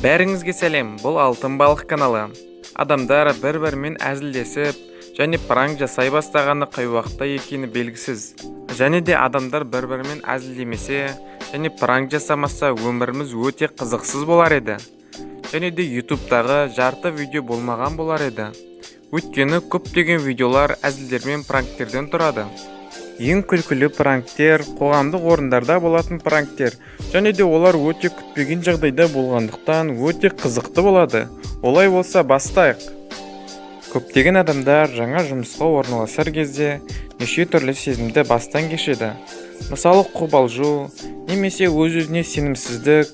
Бәріңізге сәлем, бұл Алтын Балық каналы. Адамдар бір-бірімен әзілдесіп, және пранк жасай бастағаны қай уақытта екені белгісіз. Және де адамдар бір-бірімен әзілдемесе, және пранк жасамаса, өміріміз өте қызықсыз болар еді. Және де YouTube'дағы жарты видео болмаған болар еді. Өйткені көптеген видеолар әзілдер мен пранктерден тұрады. Ең күлкілі пранктер қоғамдық орындарда болатын пранктер, және де олар өте күтпеген жағдайда болғандықтан өте қызықты болады. Олай болса бастайық. Көптеген адамдар жаңа жұмысқа орналасар кезде неше түрлі сезімді бастан кешеді. Мысалы қобалжу, немесе өз-өзіне сенімсіздік,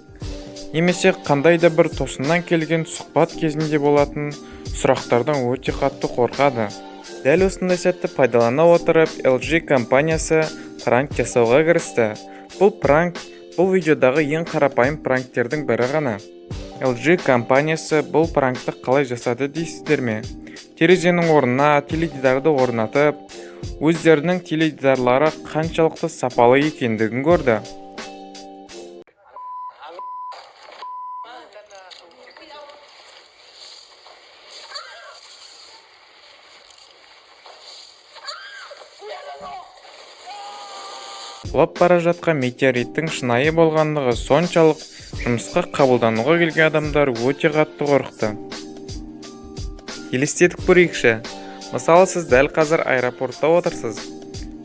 немесе қандай да бір тосыннан келген сұхбат кезінде болатын сұрақтардан өте қатты қорқады. Дәл осындай сәтті пайдалана отырып, LG компаниясы пранк жасауға кірісті. Бұл видеодағы ең қарапайым пранктердің бірі ғана. LG компаниясы бұл пранкты қалай жасады дейсіздер ме? Терезенің орнына теледидарды орнатып, өздерінің теледидарлары қаншалықты сапалы екендігін көрді. Құлап бара жатқан метеориттің шынайы болғандығы соншалық жұмысқа қабылдануға келген адамдар өте қатты қорықты. Елестетіп көрейікші. Мысалы, сіз дәл қазір аэропортта отырсыз,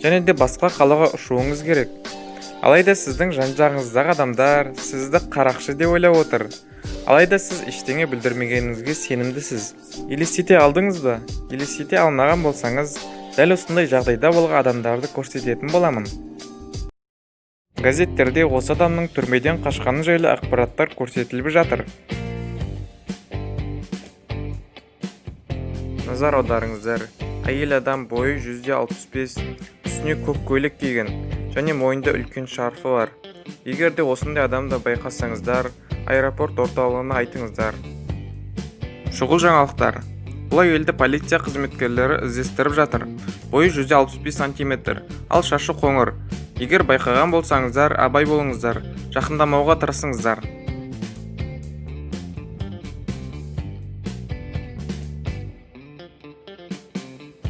және де басқа қалаға ұшуыңыз керек. Алайда сіздің жан-жағыңыздағы адамдар сізді қарақшы деп ойлап отыр. Алайда сіз ештеңе білдірмегеніңізге сенімдісіз. Елестете алдыңыз ба? Елестете алмаған болсаңыз, дәл осындай жағдайда болған адамдарды көрсететін боламын. Газеттерде осы адамның түрмеден қашқаны жайлы ақпараттар көрсетіліп жатыр. Назар аударыңыздар, әйел адам бойы 165, үстіне көк көйлек киген, және мойнында үлкен шарфы бар. Егер де осындай адамды байқасаңыздар, аэропорт орталығына айтыңыздар. Шұғыл жаңалықтар. Бұл әйелді полиция қызметкерлері іздестіріп жатыр. Бойы 165 см, ал шашы қоңыр. Егер байқаған болсаңыздар, абай болыңыздар, жақындамауға тырысыңыздар.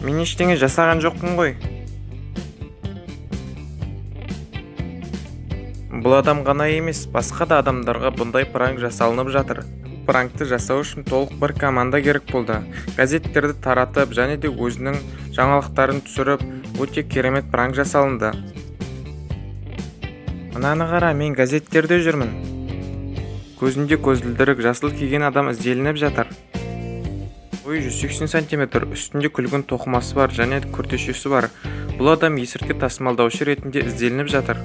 Мен ештеңе жасаған жоқпын ғой. Бұл адам ғана емес, басқа да адамдарға бұндай пранк жасалынып жатыр. Пранкты жасау үшін толық бір команда керек болды. Газеттерді таратып, және де өзінің жаңалықтарын түсіріп, өте керемет пранк жасалынды. Мынаны қара, мен газеттерде жүрмін. Көзінде көзілдірік жасыл киген адам ізделініп жатыр. Бойы 180 см, үстінде күлгін тоқымасы бар және күртешесі бар. Бұл адам есірткі тасымалдаушы ретінде ізделініп жатыр.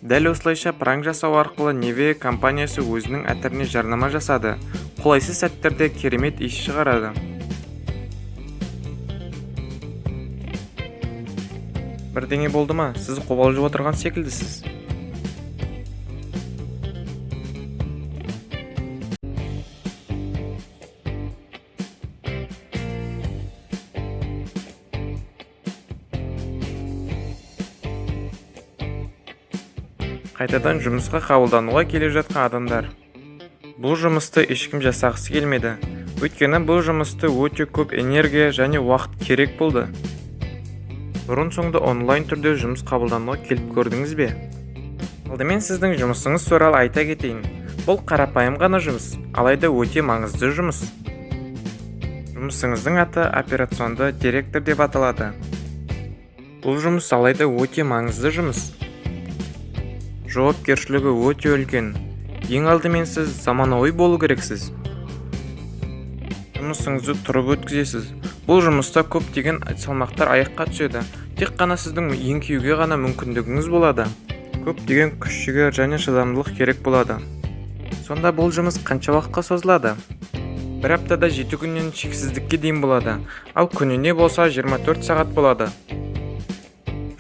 Дәл осылайша пранк жасау арқылы Неве компаниясы өзінің әтіріне жарнама жасады. Қолайсыз сәттерде керемет иіс шығарады. Бірдеңе болды ма? Сіз қобалжып отырған секілдісіз. Қайтадан жұмысқа қабылдануға келе жатқан адамдар. Бұл жұмысты ешкім жасағысы келмеді. Өйткені бұл жұмысты өте көп энергия және уақыт керек болды. Бұрын соңды онлайн түрде жұмыс қабылдануға келіп көрдіңіз бе? Алдымен сіздің жұмысыңыз туралы айта кетейін. Бұл қарапайым ғана жұмыс, алайда өте маңызды жұмыс. Жұмысыңыздың аты операционды директор деп аталады. Бұл жұмыс алайда өте маңызды жұмыс. Жауапкершілігі өте үлкен. Ең алдымен сіз заманауи болу керексіз. Жұмысыңызды тұрып өткізесіз. Бұл жұмыста көптеген салмақтар аяққа түседі. Тек қана сіздің еңкеуге ғана мүмкіндігіңіз болады. Көптеген күш-жігер және шыдамдылық керек болады. Сонда бұл жұмыс қанша уақытқа созылады? Бір аптада 7 күннен шексіздікке дейін болады, ал күніне болса 24 сағат болады.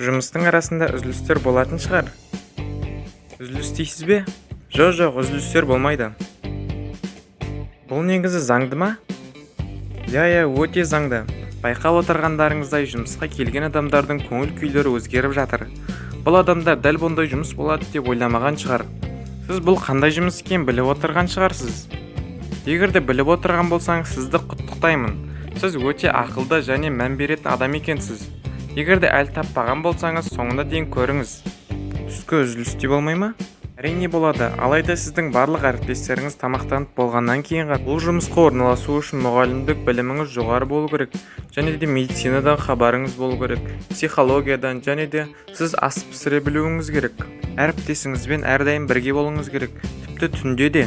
Жұмыстың арасында үзілістер болатын шығар. Үзіліс дейсіз бе? Жоқ, үзілістер болмайды. Бұл негізі заңды ма? Иә, өте заңды. Байқап отырғандарыңыздай жұмысқа келген адамдардың көңіл күйлері өзгеріп жатыр. Бұл адамдар дәл бұндай жұмыс болады деп ойламаған шығар. Сіз бұл қандай жұмыс екенін біліп отырған шығарсыз. Егер де біліп отырған болсаңыз, сізді құттықтаймын. Сіз өте ақылды және мән беретін адам екенсіз. Егер де әлі таппаған болсаңыз, соңына дейін көріңіз. Түскі үзілісте болмай ма? Әрине болады, алайда сіздің барлық әріптестеріңіз тамақтанып болғаннан кейін бұл жұмысқа орналасу үшін мұғалімдік біліміңіз жоғары болу керек, және де медицинадан хабарыңыз болу керек, психологиядан, және де сіз ас пісіре білуіңіз керек. Әріптесіңізбен әрдайым бірге болуыңыз керек, тіпті түнде де.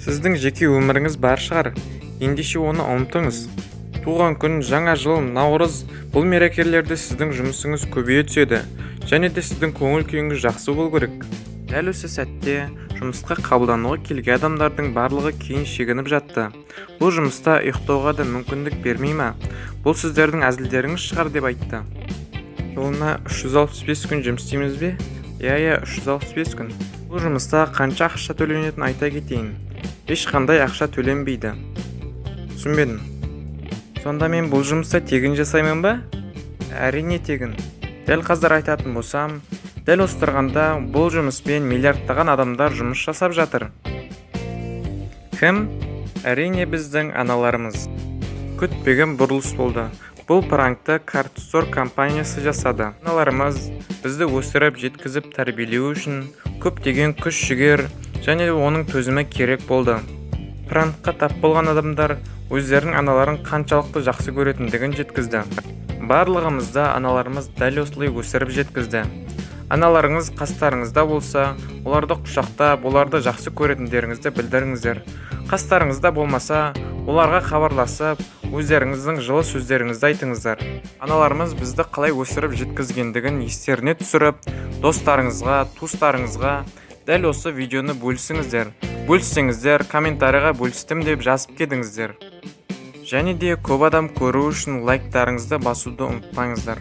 Сіздің жеке өміріңіз бар шығар, ендеше оны ұмытыңыз. Туған күн, жаңа жыл, Наурыз, бұл мерекелерде сіздің жұмысыңыз көбейе түседі, және де сіздің көңіл күйіңіз жақсы болу керек. Дәл осы сәтте жұмысқа қабылдануға келген адамдардың барлығы кейін шегініп жатты. Бұл жұмыста ұйықтауға да мүмкіндік бермей ме? Бұл сіздердің әзілдеріңіз шығар деп айтты. Жылына 365 күн жұмыс істейміз бе? Иә, 365 күн. Бұл жұмыста қанша ақша төленетінін айта кетейін. Ешқандай ақша төленбейді. Түсінбедім. Сонда мен бұл жұмыста тегін жасаймын ба? Әрине тегін. Дәл қазір айтатын болсам, дәл осы тұрғанда бұл жұмыспен миллиардтаған адамдар жұмыс жасап жатыр. Кім? Әрине біздің аналарымыз. Күтпеген бұрылыс болды. Бұл пранкты Картсор компаниясы жасады. Аналарымыз бізді өсіріп жеткізіп тәрбиелеу үшін көптеген күш-жігер және оның төзімі керек болды. Пранкқа тап болған адамдар өздерінің аналарын қаншалықты жақсы көретіндігін жеткізді. Барлығымызда аналарымыз дәл осылай өсіріп жеткізді. Аналарыңыз қастарыңызда болса, оларды құшақтап, оларды жақсы көретіндеріңізді білдіріңіздер. Қастарыңызда болмаса, оларға хабарласып, өздеріңіздің жылы сөздеріңізді айтыңыздар. Аналарымыз бізді қалай өсіріп жеткізгендігін естеріне түсіріп, достарыңызға, туыстарыңызға дәл осы видеоны бөліссеңіздер, комментарийға бөлістім деп жазып кетіңіздер. Және де көп адам көру үшін лайктарыңызды басуды ұмытпаңыздар.